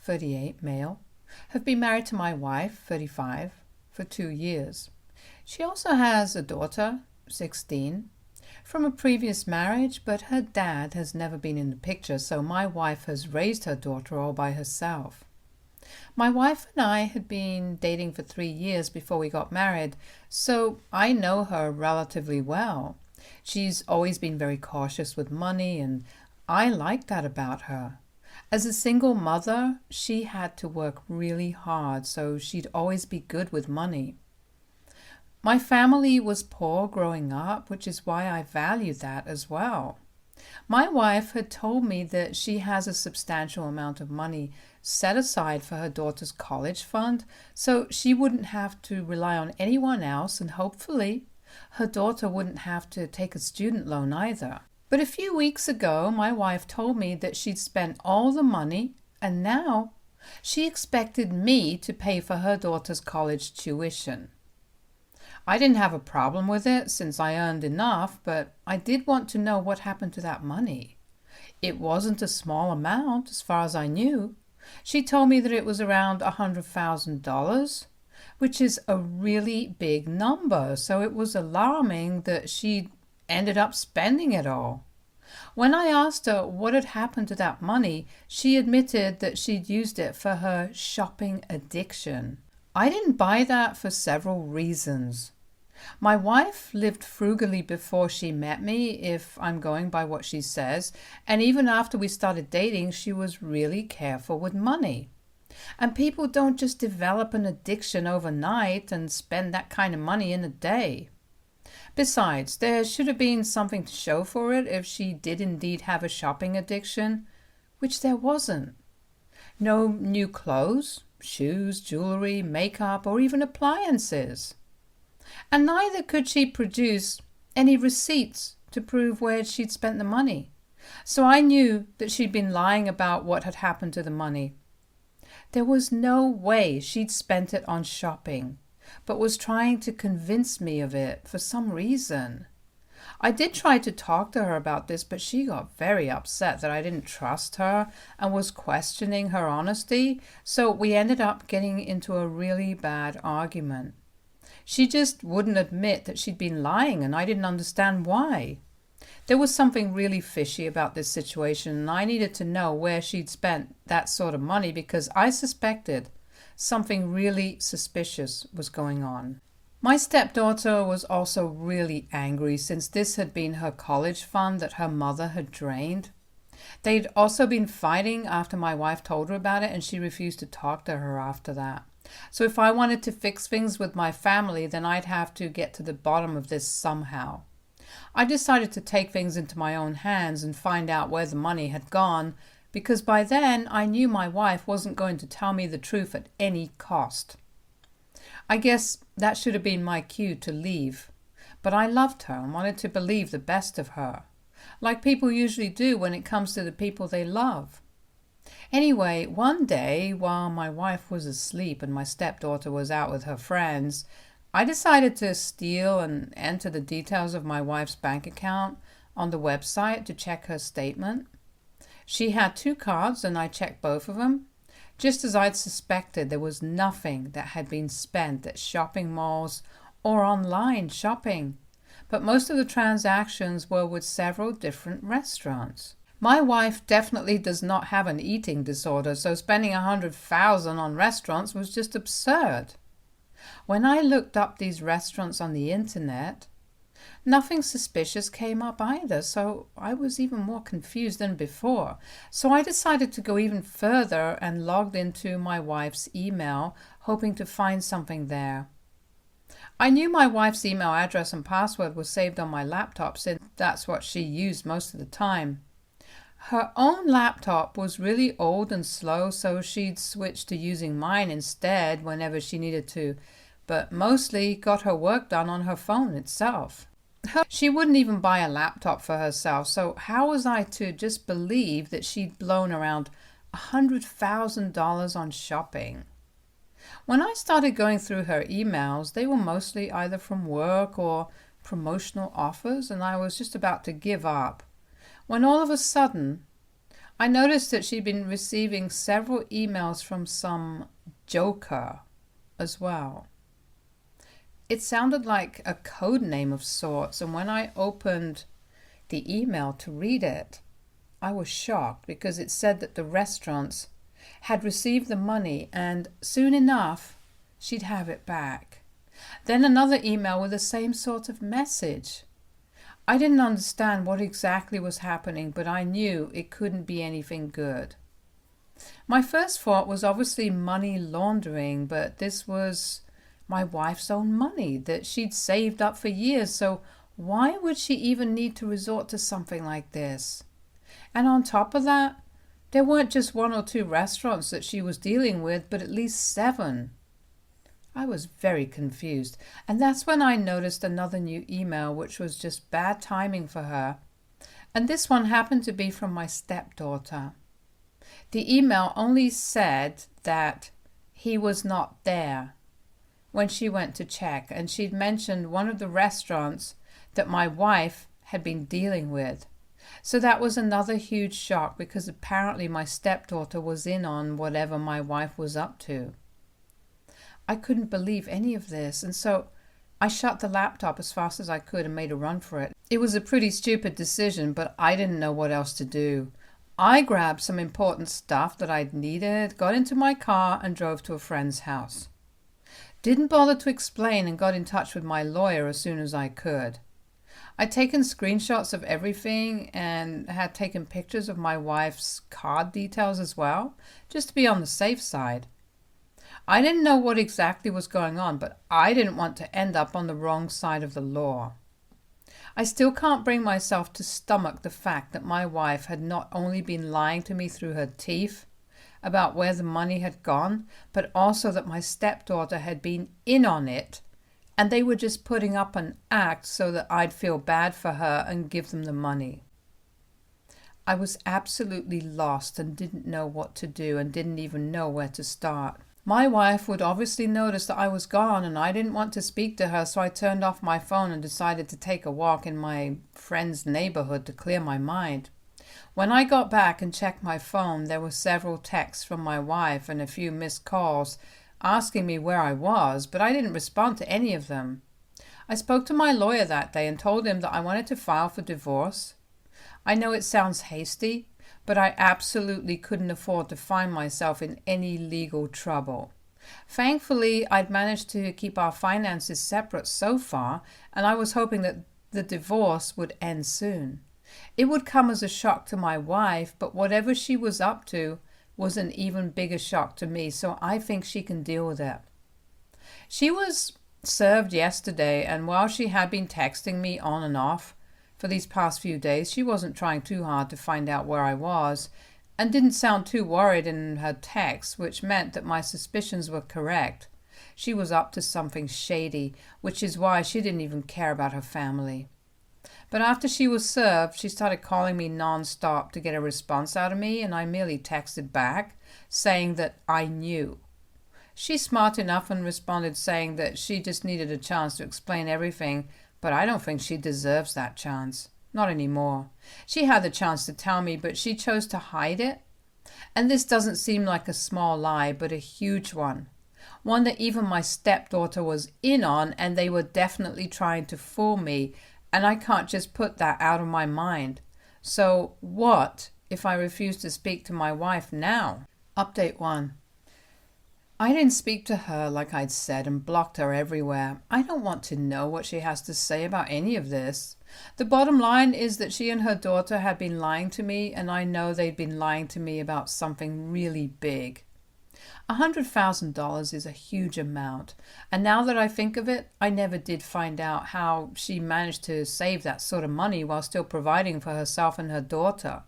38, male, have been married to my wife, 35, for 2 years. She also has a daughter, 16, from a previous marriage, but her dad has never been in the picture, so my wife has raised her daughter all by herself. My wife and I had been dating for 3 years before we got married, so I know her relatively well. She's always been very cautious with money, and I like that about her. As a single mother, she had to work really hard, so she'd always be good with money. My family was poor growing up, which is why I value that as well. My wife had told me that she has a substantial amount of money set aside for her daughter's college fund, so she wouldn't have to rely on anyone else, and hopefully her daughter wouldn't have to take a student loan either. But a few weeks ago, my wife told me that she'd spent all the money, and now she expected me to pay for her daughter's college tuition. I didn't have a problem with it since I earned enough, but I did want to know what happened to that money. It wasn't a small amount as far as I knew. She told me that it was around $100,000, which is a really big number, so it was alarming that she ended up spending it all. When I asked her what had happened to that money, she admitted that she'd used it for her shopping addiction. I didn't buy that for several reasons. My wife lived frugally before she met me, if I'm going by what she says, and even after we started dating, she was really careful with money. And people don't just develop an addiction overnight and spend that kind of money in a day. Besides, there should have been something to show for it if she did indeed have a shopping addiction, which there wasn't. No new clothes, shoes, jewelry, makeup, or even appliances. And neither could she produce any receipts to prove where she'd spent the money. So I knew that she'd been lying about what had happened to the money. There was no way she'd spent it on shopping, but was trying to convince me of it for some reason. I did try to talk to her about this, but she got very upset that I didn't trust her and was questioning her honesty, so we ended up getting into a really bad argument. She just wouldn't admit that she'd been lying, and I didn't understand why. There was something really fishy about this situation, and I needed to know where she'd spent that sort of money because I suspected something really suspicious was going on. My stepdaughter was also really angry since this had been her college fund that her mother had drained. They'd also been fighting after my wife told her about it, and she refused to talk to her after that. So if I wanted to fix things with my family, then I'd have to get to the bottom of this somehow. I decided to take things into my own hands and find out where the money had gone, because by then I knew my wife wasn't going to tell me the truth at any cost. I guess that should have been my cue to leave, but I loved her and wanted to believe the best of her, like people usually do when it comes to the people they love. Anyway, one day, while my wife was asleep and my stepdaughter was out with her friends, I decided to steal and enter the details of my wife's bank account on the website to check her statement. She had 2 cards and I checked both of them. Just as I'd suspected, there was nothing that had been spent at shopping malls or online shopping, but most of the transactions were with several different restaurants. My wife definitely does not have an eating disorder, so spending $100,000 on restaurants was just absurd. When I looked up these restaurants on the internet, nothing suspicious came up either, so I was even more confused than before. So I decided to go even further and logged into my wife's email, hoping to find something there. I knew my wife's email address and password was saved on my laptop since that's what she used most of the time. Her own laptop was really old and slow, so she'd switched to using mine instead whenever she needed to, but mostly got her work done on her phone itself. She wouldn't even buy a laptop for herself, so how was I to just believe that she'd blown around $100,000 on shopping? When I started going through her emails, they were mostly either from work or promotional offers, and I was just about to give up, when all of a sudden I noticed that she'd been receiving several emails from some joker as well. It sounded like a code name of sorts, and when I opened the email to read it, I was shocked because it said that the restaurants had received the money and soon enough she'd have it back. Then another email with the same sort of message. I didn't understand what exactly was happening, but I knew it couldn't be anything good. My first thought was obviously money laundering, but this was my wife's own money that she'd saved up for years, so why would she even need to resort to something like this? And on top of that, there weren't just 1 or 2 restaurants that she was dealing with, but at least 7. I was very confused, and that's when I noticed another new email, which was just bad timing for her. And this one happened to be from my stepdaughter. The email only said that he was not there when she went to check, and she'd mentioned one of the restaurants that my wife had been dealing with. So that was another huge shock because apparently my stepdaughter was in on whatever my wife was up to. I couldn't believe any of this, and so I shut the laptop as fast as I could and made a run for it. It was a pretty stupid decision, but I didn't know what else to do. I grabbed some important stuff that I'd needed, got into my car, and drove to a friend's house. Didn't bother to explain and got in touch with my lawyer as soon as I could. I'd taken screenshots of everything and had taken pictures of my wife's card details as well, just to be on the safe side. I didn't know what exactly was going on, but I didn't want to end up on the wrong side of the law. I still can't bring myself to stomach the fact that my wife had not only been lying to me through her teeth about where the money had gone, but also that my stepdaughter had been in on it, and they were just putting up an act so that I'd feel bad for her and give them the money. I was absolutely lost and didn't know what to do and didn't even know where to start. My wife would obviously notice that I was gone and I didn't want to speak to her, so I turned off my phone and decided to take a walk in my friend's neighborhood to clear my mind. When I got back and checked my phone, there were several texts from my wife and a few missed calls asking me where I was, but I didn't respond to any of them. I spoke to my lawyer that day and told him that I wanted to file for divorce. I know it sounds hasty, but I absolutely couldn't afford to find myself in any legal trouble. Thankfully, I'd managed to keep our finances separate so far, and I was hoping that the divorce would end soon. It would come as a shock to my wife, but whatever she was up to was an even bigger shock to me, so I think she can deal with it. She was served yesterday, and while she had been texting me on and off for these past few days, she wasn't trying too hard to find out where I was and didn't sound too worried in her text, which meant that my suspicions were correct. She was up to something shady, which is why she didn't even care about her family. But after she was served, she started calling me non-stop to get a response out of me, and I merely texted back saying that I knew. She's smart enough and responded saying that she just needed a chance to explain everything, but I don't think she deserves that chance. Not anymore. She had the chance to tell me, but she chose to hide it. And this doesn't seem like a small lie, but a huge one. One that even my stepdaughter was in on, and they were definitely trying to fool me, and I can't just put that out of my mind. So what if I refuse to speak to my wife now? Update 1. I didn't speak to her like I'd said and blocked her everywhere. I don't want to know what she has to say about any of this. The bottom line is that she and her daughter had been lying to me, and I know they'd been lying to me about something really big. $100,000 is a huge amount, and now that I think of it, I never did find out how she managed to save that sort of money while still providing for herself and her daughter.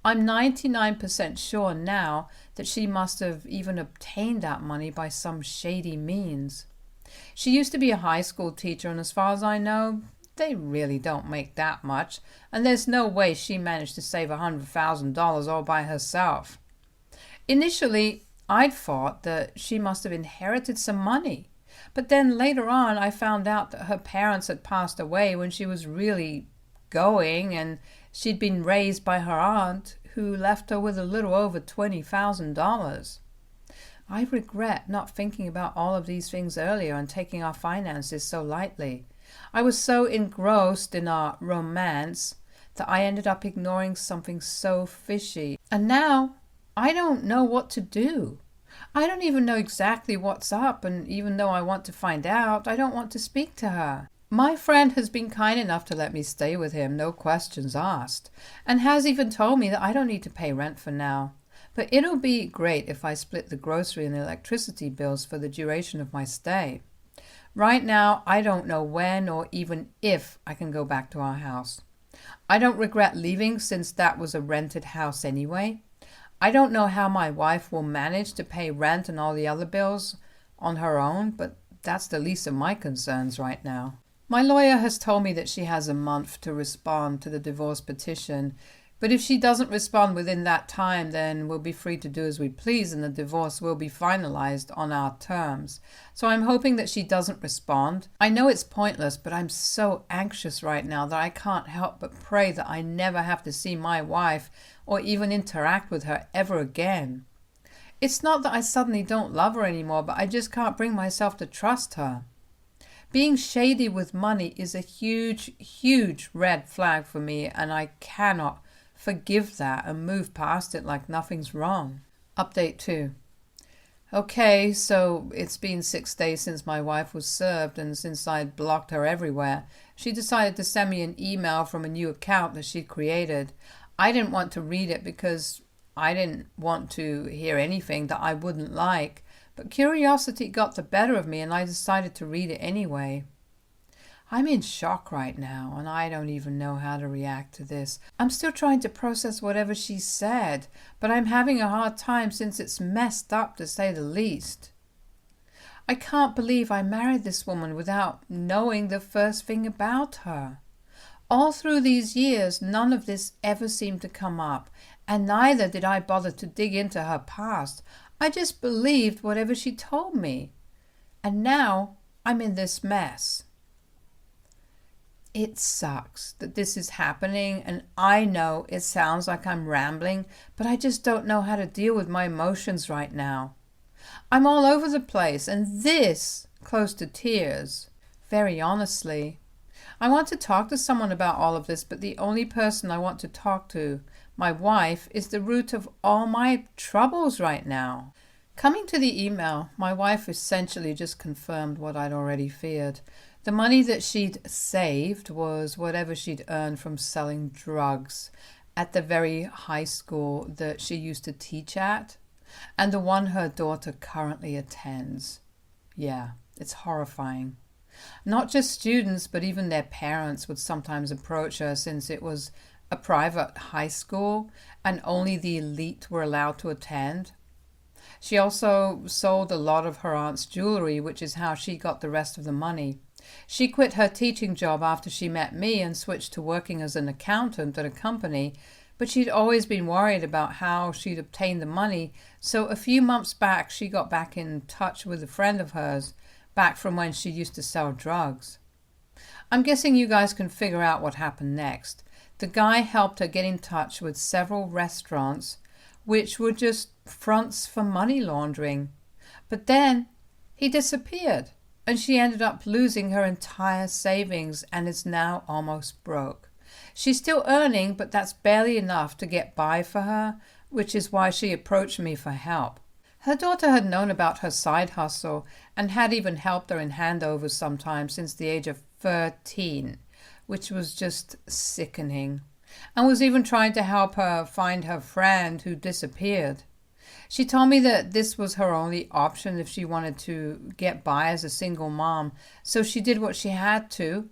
I'm 99% sure now that she must have even obtained that money by some shady means. She used to be a high school teacher, and as far as I know, they really don't make that much, and there's no way she managed to save $100,000 all by herself. Initially, I'd thought that she must have inherited some money, but then later on I found out that her parents had passed away when she was really going, and she'd been raised by her aunt, who left her with a little over $20,000. I regret not thinking about all of these things earlier and taking our finances so lightly. I was so engrossed in our romance that I ended up ignoring something so fishy. And now I don't know what to do. I don't even know exactly what's up, and even though I want to find out, I don't want to speak to her. My friend has been kind enough to let me stay with him, no questions asked, and has even told me that I don't need to pay rent for now. But it'll be great if I split the grocery and electricity bills for the duration of my stay. Right now, I don't know when or even if I can go back to our house. I don't regret leaving since that was a rented house anyway. I don't know how my wife will manage to pay rent and all the other bills on her own, but that's the least of my concerns right now. My lawyer has told me that she has a month to respond to the divorce petition, but if she doesn't respond within that time, then we'll be free to do as we please and the divorce will be finalized on our terms. So I'm hoping that she doesn't respond. I know it's pointless, but I'm so anxious right now that I can't help but pray that I never have to see my wife or even interact with her ever again. It's not that I suddenly don't love her anymore, but I just can't bring myself to trust her. Being shady with money is a huge, huge red flag for me, and I cannot forgive that and move past it like nothing's wrong. Update 2. Okay, so it's been 6 days since my wife was served, and since I'd blocked her everywhere, she decided to send me an email from a new account that she'd created. I didn't want to read it because I didn't want to hear anything that I wouldn't like, but curiosity got the better of me and I decided to read it anyway. I'm in shock right now, and I don't even know how to react to this. I'm still trying to process whatever she said, but I'm having a hard time since it's messed up to say the least. I can't believe I married this woman without knowing the first thing about her. All through these years, none of this ever seemed to come up, and neither did I bother to dig into her past. I just believed whatever she told me. And now I'm in this mess. It sucks that this is happening, and I know it sounds like I'm rambling, but I just don't know how to deal with my emotions right now. I'm all over the place, and this close to tears. Very honestly, I want to talk to someone about all of this, but the only person I want to talk to, my wife, is the root of all my troubles right now. Coming to the email, my wife essentially just confirmed what I'd already feared. The money that she'd saved was whatever she'd earned from selling drugs at the very high school that she used to teach at, and the one her daughter currently attends. Yeah, it's horrifying. Not just students, but even their parents would sometimes approach her since it was a private high school and only the elite were allowed to attend. She also sold a lot of her aunt's jewelry, which is how she got the rest of the money. She quit her teaching job after she met me and switched to working as an accountant at a company, but she'd always been worried about how she'd obtained the money, so a few months back she got back in touch with a friend of hers, back from when she used to sell drugs. I'm guessing you guys can figure out what happened next. The guy helped her get in touch with several restaurants, which were just fronts for money laundering. But then he disappeared, and she ended up losing her entire savings and is now almost broke. She's still earning, but that's barely enough to get by for her, which is why she approached me for help. Her daughter had known about her side hustle and had even helped her in handovers sometimes since the age of 13, which was just sickening, and was even trying to help her find her friend who disappeared. She told me that this was her only option if she wanted to get by as a single mom, so she did what she had to,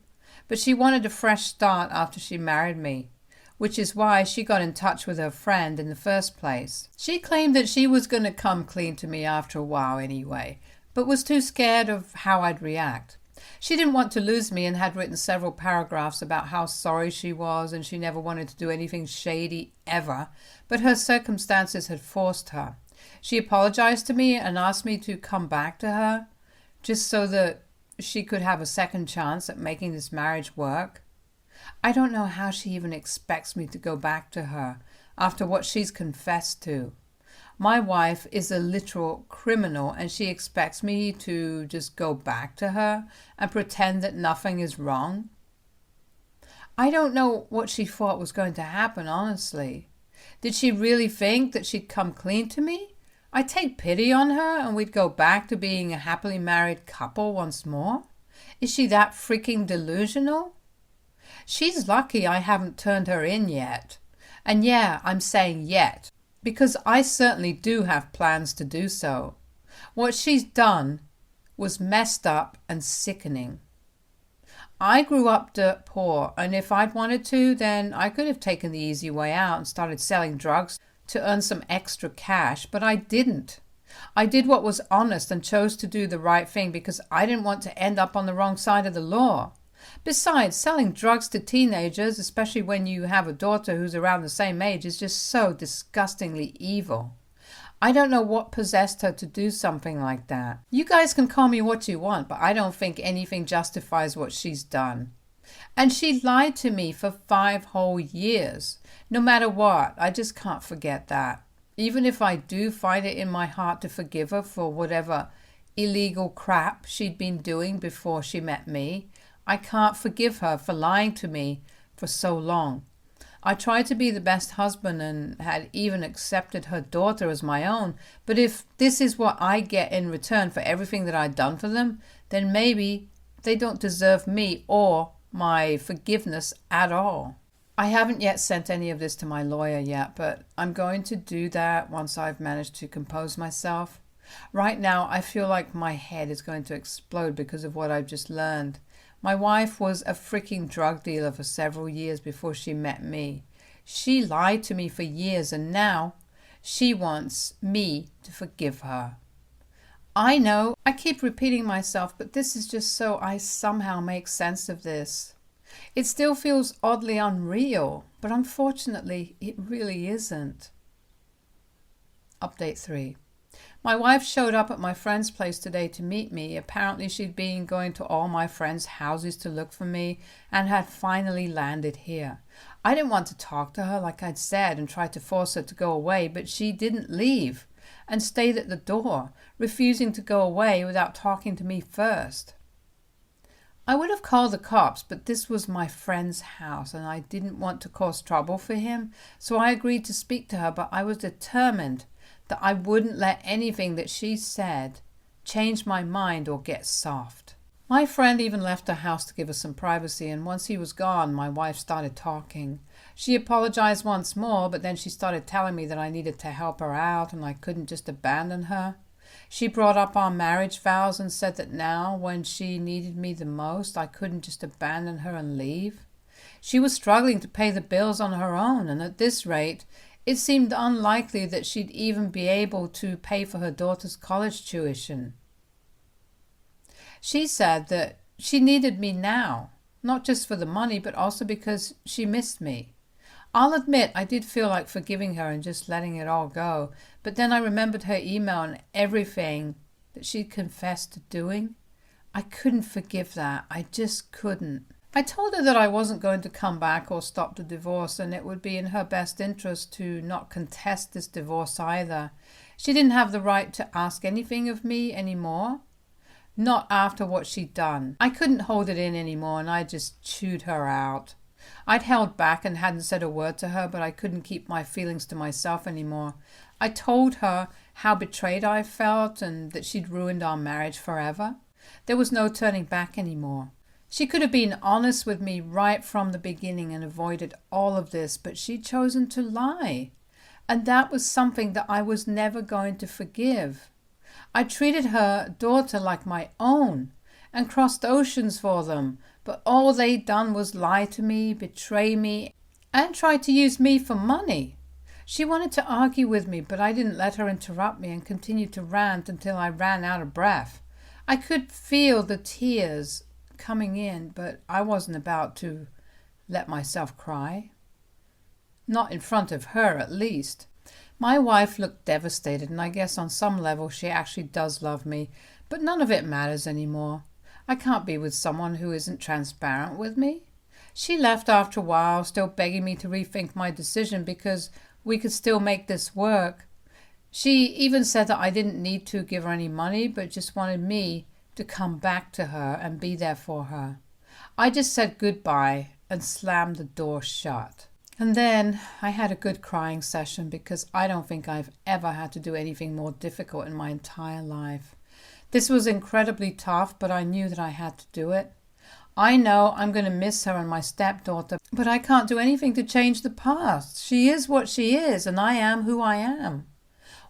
but she wanted a fresh start after she married me, which is why she got in touch with her friend in the first place. She claimed that she was going to come clean to me after a while anyway, but was too scared of how I'd react. She didn't want to lose me and had written several paragraphs about how sorry she was and she never wanted to do anything shady ever, but her circumstances had forced her. She apologized to me and asked me to come back to her, just so that she could have a second chance at making this marriage work. I don't know how she even expects me to go back to her. after what she's confessed to. My wife is a literal criminal, and she expects me to just go back to her and pretend that nothing is wrong. I don't know what she thought was going to happen, honestly. Did she really think that she'd come clean to me? I'd take pity on her and we'd go back to being a happily married couple once more? Is she that freaking delusional? She's lucky I haven't turned her in yet. And yeah, I'm saying yet, because I certainly do have plans to do so. What she's done was messed up and sickening. I grew up dirt poor, and if I'd wanted to, then I could have taken the easy way out and started selling drugs to earn some extra cash, but I didn't. I did what was honest and chose to do the right thing because I didn't want to end up on the wrong side of the law. Besides, selling drugs to teenagers, especially when you have a daughter who's around the same age, is just so disgustingly evil. I don't know what possessed her to do something like that. You guys can call me what you want, but I don't think anything justifies what she's done. And she lied to me for 5 whole years. No matter what, I just can't forget that. Even if I do find it in my heart to forgive her for whatever illegal crap she'd been doing before she met me, I can't forgive her for lying to me for so long. I tried to be the best husband and had even accepted her daughter as my own, but if this is what I get in return for everything that I'd done for them, then maybe they don't deserve me or my forgiveness at all. I haven't yet sent any of this to my lawyer yet, but I'm going to do that once I've managed to compose myself. Right now, I feel like my head is going to explode because of what I've just learned. My wife was a freaking drug dealer for several years before she met me. She lied to me for years, and now she wants me to forgive her. I know, I keep repeating myself, but this is just so I somehow make sense of this. It still feels oddly unreal, but unfortunately, it really isn't. Update 3. My wife showed up at my friend's place today to meet me. Apparently she'd been going to all my friends' houses to look for me and had finally landed here. I didn't want to talk to her like I'd said and tried to force her to go away, but she didn't leave and stayed at the door, refusing to go away without talking to me first. I would have called the cops, but this was my friend's house and I didn't want to cause trouble for him, so I agreed to speak to her, but I was determined that I wouldn't let anything that she said change my mind or get soft. My friend even left her house to give us some privacy, and once he was gone, my wife started talking. She apologized once more, but then she started telling me that I needed to help her out and I couldn't just abandon her. She brought up our marriage vows and said that now, when she needed me the most, I couldn't just abandon her and leave. She was struggling to pay the bills on her own, and at this rate, it seemed unlikely that she'd even be able to pay for her daughter's college tuition. She said that she needed me now, not just for the money, but also because she missed me. I'll admit I did feel like forgiving her and just letting it all go, but then I remembered her email and everything that she'd confessed to doing. I couldn't forgive that. I just couldn't. I told her that I wasn't going to come back or stop the divorce, and it would be in her best interest to not contest this divorce either. She didn't have the right to ask anything of me anymore. Not after what she'd done. I couldn't hold it in anymore, and I just chewed her out. I'd held back and hadn't said a word to her, but I couldn't keep my feelings to myself anymore. I told her how betrayed I felt and that she'd ruined our marriage forever. There was no turning back anymore. She could have been honest with me right from the beginning and avoided all of this, but she'd chosen to lie. And that was something that I was never going to forgive. I treated her daughter like my own and crossed oceans for them, but all they'd done was lie to me, betray me, and try to use me for money. She wanted to argue with me, but I didn't let her interrupt me and continued to rant until I ran out of breath. I could feel the tears coming in, but I wasn't about to let myself cry. Not in front of her, at least. My wife looked devastated, and I guess on some level she actually does love me, but none of it matters anymore. I can't be with someone who isn't transparent with me. She left after a while, still begging me to rethink my decision because we could still make this work. She even said that I didn't need to give her any money, but just wanted me to come back to her and be there for her. I just said goodbye and slammed the door shut. And then I had a good crying session because I don't think I've ever had to do anything more difficult in my entire life. This was incredibly tough, but I knew that I had to do it. I know I'm going to miss her and my stepdaughter, but I can't do anything to change the past. She is what she is, and I am who I am.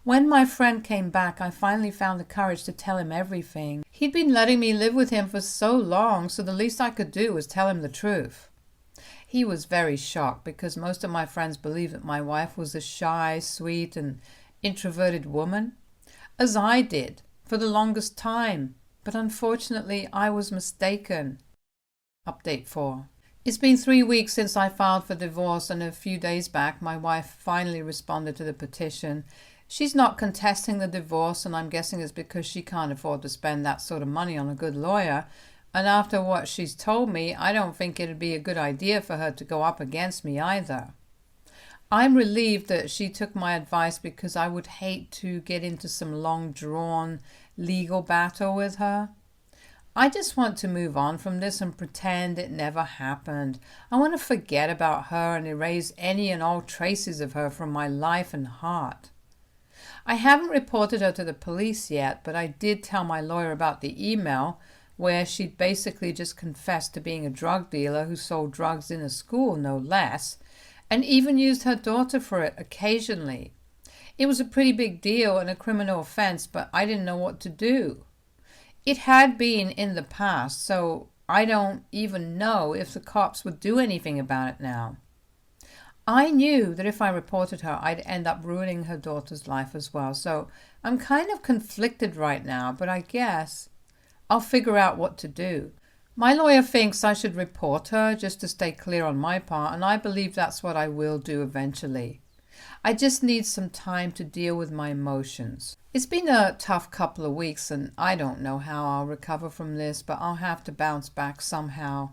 When my friend came back, I finally found the courage to tell him everything. He'd been letting me live with him for so long, so the least I could do was tell him the truth. He was very shocked because most of my friends believed that my wife was a shy, sweet, and introverted woman, as I did for the longest time. But unfortunately, I was mistaken. Update 4. It's been 3 weeks since I filed for divorce, and a few days back my wife finally responded to the petition. She's not contesting the divorce, and I'm guessing it's because she can't afford to spend that sort of money on a good lawyer. And after what she's told me, I don't think it'd be a good idea for her to go up against me either. I'm relieved that she took my advice because I would hate to get into some long-drawn legal battle with her. I just want to move on from this and pretend it never happened. I want to forget about her and erase any and all traces of her from my life and heart. I haven't reported her to the police yet, but I did tell my lawyer about the email where she'd basically just confessed to being a drug dealer who sold drugs in a school, no less, and even used her daughter for it occasionally. It was a pretty big deal and a criminal offense, but I didn't know what to do. It had been in the past, so I don't even know if the cops would do anything about it now. I knew that if I reported her, I'd end up ruining her daughter's life as well, so I'm kind of conflicted right now, but I guess I'll figure out what to do. My lawyer thinks I should report her just to stay clear on my part, and I believe that's what I will do eventually. I just need some time to deal with my emotions. It's been a tough couple of weeks, and I don't know how I'll recover from this, but I'll have to bounce back somehow.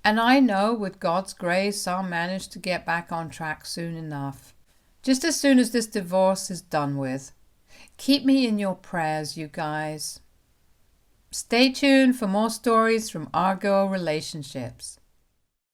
And I know with God's grace, I'll manage to get back on track soon enough. Just as soon as this divorce is done with. Keep me in your prayers, you guys. Stay tuned for more stories from our girl relationships.